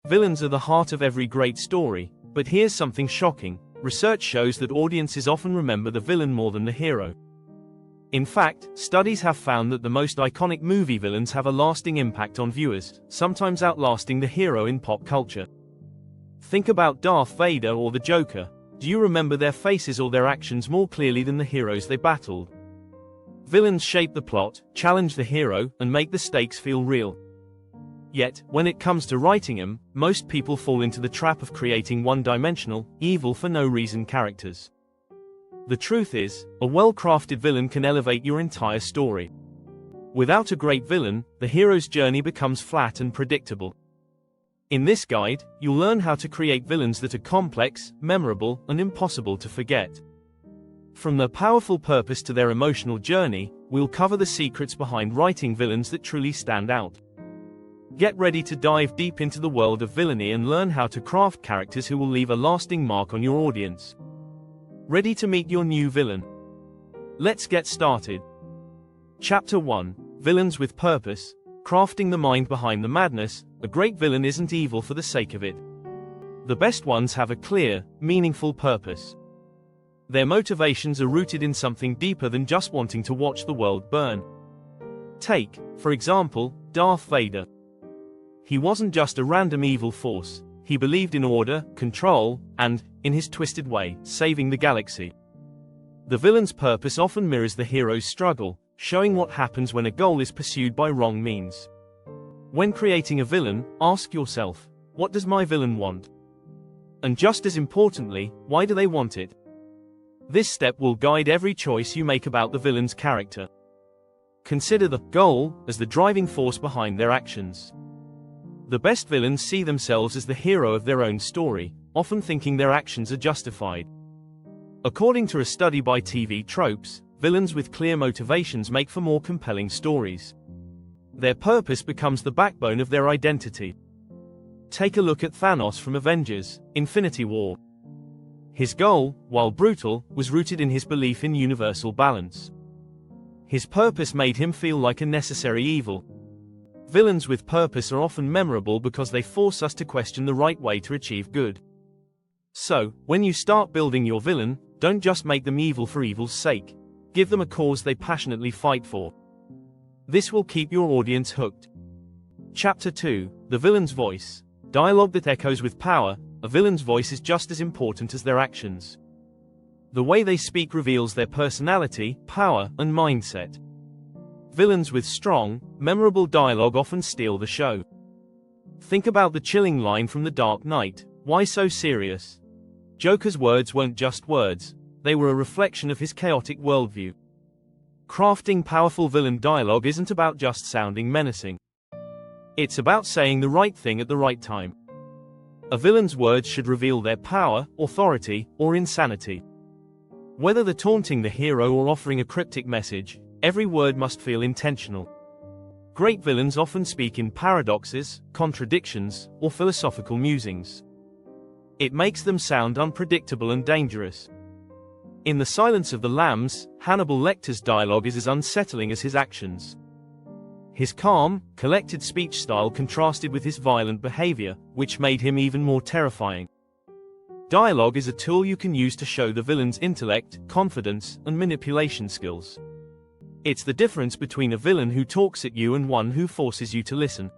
Villains are the heart of every great story, but here's something shocking. Research shows that audiences often remember the villain more than the hero. In fact, studies have found that the most iconic movie villains have a lasting impact on viewers, sometimes outlasting the hero in pop culture. Think about Darth Vader or the Joker. Do you remember their faces or their actions more clearly than the heroes they battled? Villains shape the plot, challenge the hero, and make the stakes feel real. Yet, when it comes to writing them, most people fall into the trap of creating one-dimensional, evil-for-no-reason characters. The truth is, a well-crafted villain can elevate your entire story. Without a great villain, the hero's journey becomes flat and predictable. In this guide, you'll learn how to create villains that are complex, memorable, and impossible to forget. From their powerful purpose to their emotional journey, we'll cover the secrets behind writing villains that truly stand out. Get ready to dive deep into the world of villainy and learn how to craft characters who will leave a lasting mark on your audience. Ready to meet your new villain? Let's get started. Chapter 1: Villains with Purpose. Crafting the mind behind the madness. A great villain isn't evil for the sake of it. The best ones have a clear, meaningful purpose. Their motivations are rooted in something deeper than just wanting to watch the world burn. Take, for example, Darth Vader. He wasn't just a random evil force. He believed in order, control, and, in his twisted way, saving the galaxy. The villain's purpose often mirrors the hero's struggle, showing what happens when a goal is pursued by wrong means. When creating a villain, ask yourself, what does my villain want? And just as importantly, why do they want it? This step will guide every choice you make about the villain's character. Consider the goal as the driving force behind their actions. The best villains see themselves as the hero of their own story, often thinking their actions are justified. According to a study by TV Tropes, villains with clear motivations make for more compelling stories. Their purpose becomes the backbone of their identity. Take a look at Thanos from Avengers: Infinity War. His goal, while brutal, was rooted in his belief in universal balance. His purpose made him feel like a necessary evil. Villains with purpose are often memorable because they force us to question the right way to achieve good. So, when you start building your villain, don't just make them evil for evil's sake. Give them a cause they passionately fight for. This will keep your audience hooked. Chapter 2: The Villain's Voice. Dialogue that echoes with power. A villain's voice is just as important as their actions. The way they speak reveals their personality, power, and mindset. Villains with strong, memorable dialogue often steal the show. Think about the chilling line from The Dark Knight: "Why so serious?" Joker's words weren't just words, they were a reflection of his chaotic worldview. Crafting powerful villain dialogue isn't about just sounding menacing. It's about saying the right thing at the right time. A villain's words should reveal their power, authority, or insanity. Whether they're taunting the hero or offering a cryptic message, every word must feel intentional. Great villains often speak in paradoxes, contradictions, or philosophical musings. It makes them sound unpredictable and dangerous. In The Silence of the Lambs, Hannibal Lecter's dialogue is as unsettling as his actions. His calm, collected speech style contrasted with his violent behavior, which made him even more terrifying. Dialogue is a tool you can use to show the villain's intellect, confidence, and manipulation skills. It's the difference between a villain who talks at you and one who forces you to listen.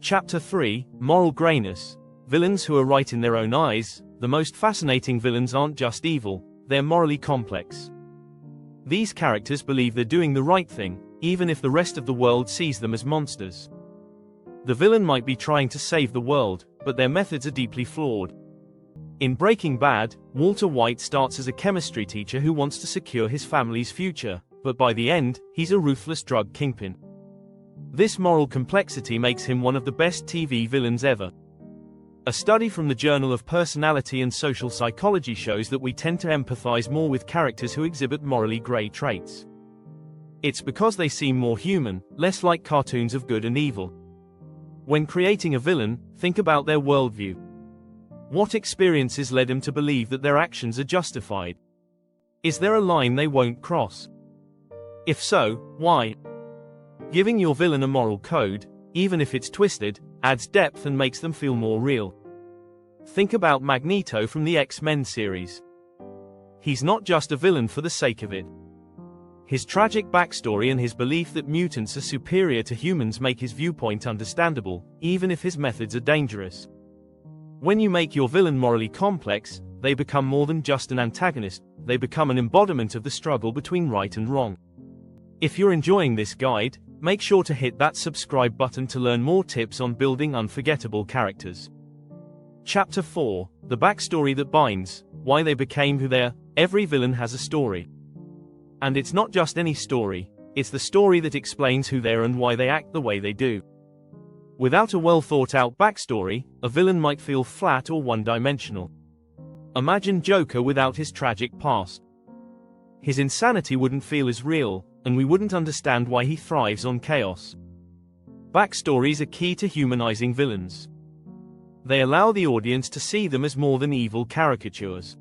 Chapter 3: Moral Grayness. Villains who are right in their own eyes. The most fascinating villains aren't just evil, they're morally complex. These characters believe they're doing the right thing, even if the rest of the world sees them as monsters. The villain might be trying to save the world, but their methods are deeply flawed. In Breaking Bad, Walter White starts as a chemistry teacher who wants to secure his family's future, but by the end, he's a ruthless drug kingpin. This moral complexity makes him one of the best TV villains ever. A study from the Journal of Personality and Social Psychology shows that we tend to empathize more with characters who exhibit morally gray traits. It's because they seem more human, less like cartoons of good and evil. When creating a villain, think about their worldview. What experiences led them to believe that their actions are justified? Is there a line they won't cross? If so, why? Giving your villain a moral code, even if it's twisted, adds depth and makes them feel more real. Think about Magneto from the X-Men series. He's not just a villain for the sake of it. His tragic backstory and his belief that mutants are superior to humans make his viewpoint understandable, even if his methods are dangerous. When you make your villain morally complex, they become more than just an antagonist, they become an embodiment of the struggle between right and wrong. If you're enjoying this guide, make sure to hit that subscribe button to learn more tips on building unforgettable characters. Chapter 4, The Backstory That Binds, Why They Became Who They Are. Every villain has a story. And it's not just any story, it's the story that explains who they are and why they act the way they do. Without a well-thought-out backstory, a villain might feel flat or one-dimensional. Imagine Joker without his tragic past. His insanity wouldn't feel as real, and we wouldn't understand why he thrives on chaos. Backstories are key to humanizing villains. They allow the audience to see them as more than evil caricatures.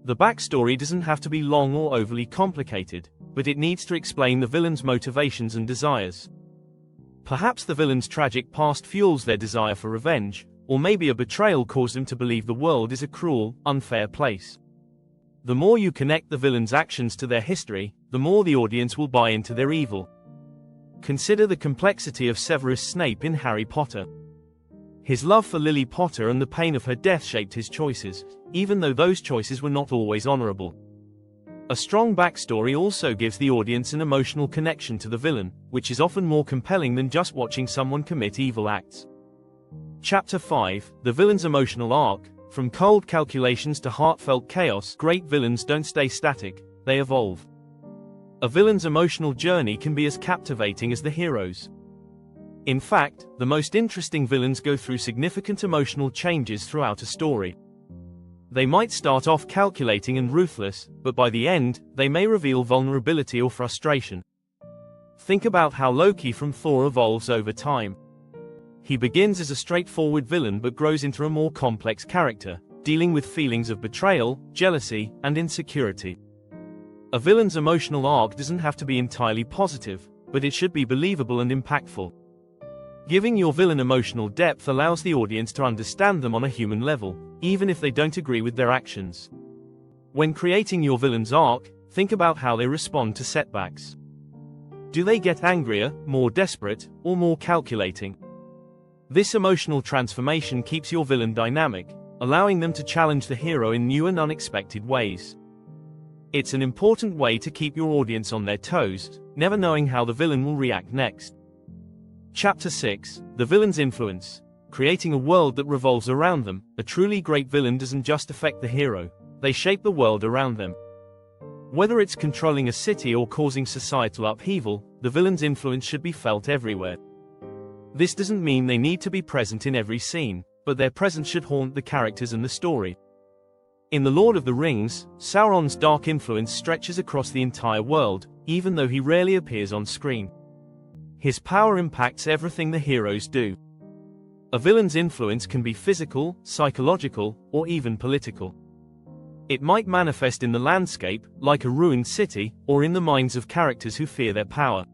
The backstory doesn't have to be long or overly complicated, but it needs to explain the villain's motivations and desires. Perhaps the villain's tragic past fuels their desire for revenge, or maybe a betrayal caused them to believe the world is a cruel, unfair place. The more you connect the villain's actions to their history, the more the audience will buy into their evil. Consider the complexity of Severus Snape in Harry Potter. His love for Lily Potter and the pain of her death shaped his choices, even though those choices were not always honorable. A strong backstory also gives the audience an emotional connection to the villain, which is often more compelling than just watching someone commit evil acts. Chapter 5, The Villain's Emotional Arc. From cold calculations to heartfelt chaos, great villains don't stay static, they evolve. A villain's emotional journey can be as captivating as the hero's. In fact, the most interesting villains go through significant emotional changes throughout a story. They might start off calculating and ruthless, but by the end, they may reveal vulnerability or frustration. Think about how Loki from Thor evolves over time. He begins as a straightforward villain but grows into a more complex character, dealing with feelings of betrayal, jealousy, and insecurity. A villain's emotional arc doesn't have to be entirely positive, but it should be believable and impactful. Giving your villain emotional depth allows the audience to understand them on a human level, even if they don't agree with their actions. When creating your villain's arc, think about how they respond to setbacks. Do they get angrier, more desperate, or more calculating? This emotional transformation keeps your villain dynamic, allowing them to challenge the hero in new and unexpected ways. It's an important way to keep your audience on their toes, never knowing how the villain will react next. Chapter 6, The Villain's Influence. Creating a world that revolves around them. A truly great villain doesn't just affect the hero, they shape the world around them. Whether it's controlling a city or causing societal upheaval, the villain's influence should be felt everywhere. This doesn't mean they need to be present in every scene, but their presence should haunt the characters and the story. In The Lord of the Rings, Sauron's dark influence stretches across the entire world, even though he rarely appears on screen. His power impacts everything the heroes do. A villain's influence can be physical, psychological, or even political. It might manifest in the landscape, like a ruined city, or in the minds of characters who fear their power.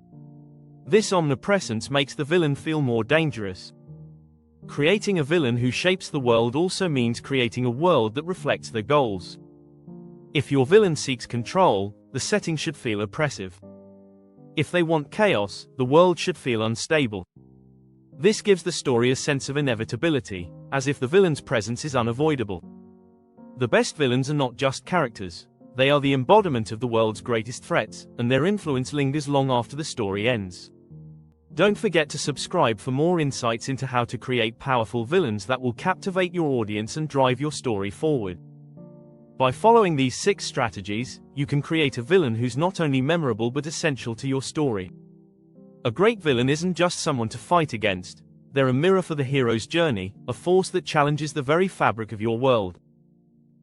This omnipresence makes the villain feel more dangerous. Creating a villain who shapes the world also means creating a world that reflects their goals. If your villain seeks control, the setting should feel oppressive. If they want chaos, the world should feel unstable. This gives the story a sense of inevitability, as if the villain's presence is unavoidable. The best villains are not just characters, they are the embodiment of the world's greatest threats, and their influence lingers long after the story ends. Don't forget to subscribe for more insights into how to create powerful villains that will captivate your audience and drive your story forward. By following these 6 strategies, you can create a villain who's not only memorable but essential to your story. A great villain isn't just someone to fight against, they're a mirror for the hero's journey, a force that challenges the very fabric of your world.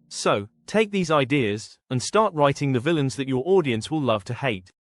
So, take these ideas, and start writing the villains that your audience will love to hate.